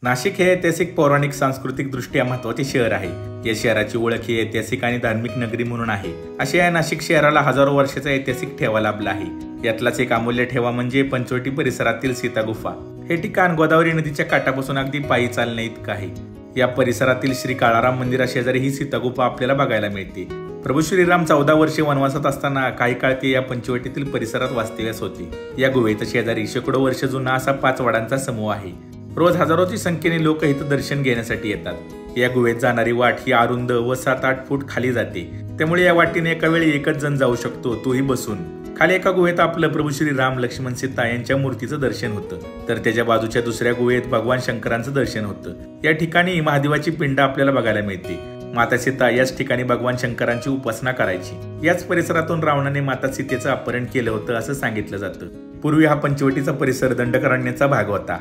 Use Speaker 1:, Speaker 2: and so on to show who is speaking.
Speaker 1: नाशिक हे ऐतिहासिक, पौराणिक, सांस्कृतिक दृष्ट्या महत्त्वाचे शहर आहे. या शहराची ओळख ही ऐतिहासिक आणि धार्मिक नगरी म्हणून आहे. अशा या नाशिक शहराला हजारो वर्षाचा ऐतिहासिक ठेवा लाभला आहे. यातलाच एक अमूल्य ठेवा म्हणजे पंचवटी परिसरातील सीता गुफा. हे ठिकाण गोदावरी नदीच्या काठापासून अगदी पायी चालण्या इतकं आहे. या परिसरातील श्री काळाराम मंदिराशेजारी ही सीता गुफा आपल्याला बघायला मिळते. प्रभू श्रीराम 14 वर्षे वनवासात असताना काही काळ ते या पंचवटीतील परिसरात वास्तव्यास होते. या गुहेच्या शेजारी शेकडो वर्ष जुना असा 5 वडांचा समूह आहे. रोज हजारोची संख्येने लोक इथं दर्शन घेण्यासाठी येतात. या गुहेत जाणारी वाट ही अरुंद व 7-8 फूट खाली जाते. त्यामुळे या वाटेने एका वेळी एकच जण जाऊ शकतो, तोही बसून. खाली एका गुहेत आपलं प्रभू श्री राम, लक्ष्मण, सीता यांच्या मूर्तीचं दर्शन होतं, तर त्याच्या बाजूच्या दुसऱ्या गुहेत भगवान शंकरांचं दर्शन होतं. या ठिकाणी महादेवाची पिंड आपल्याला बघायला मिळते. माता सीता याच ठिकाणी भगवान शंकरांची उपासना करायची. याच परिसरातून रावणाने माता सीतेचं अपहरण केलं होतं असं सांगितलं जातं. पूर्वी हा पंचवटीचा परिसर दंडकारण्याचा भाग होता.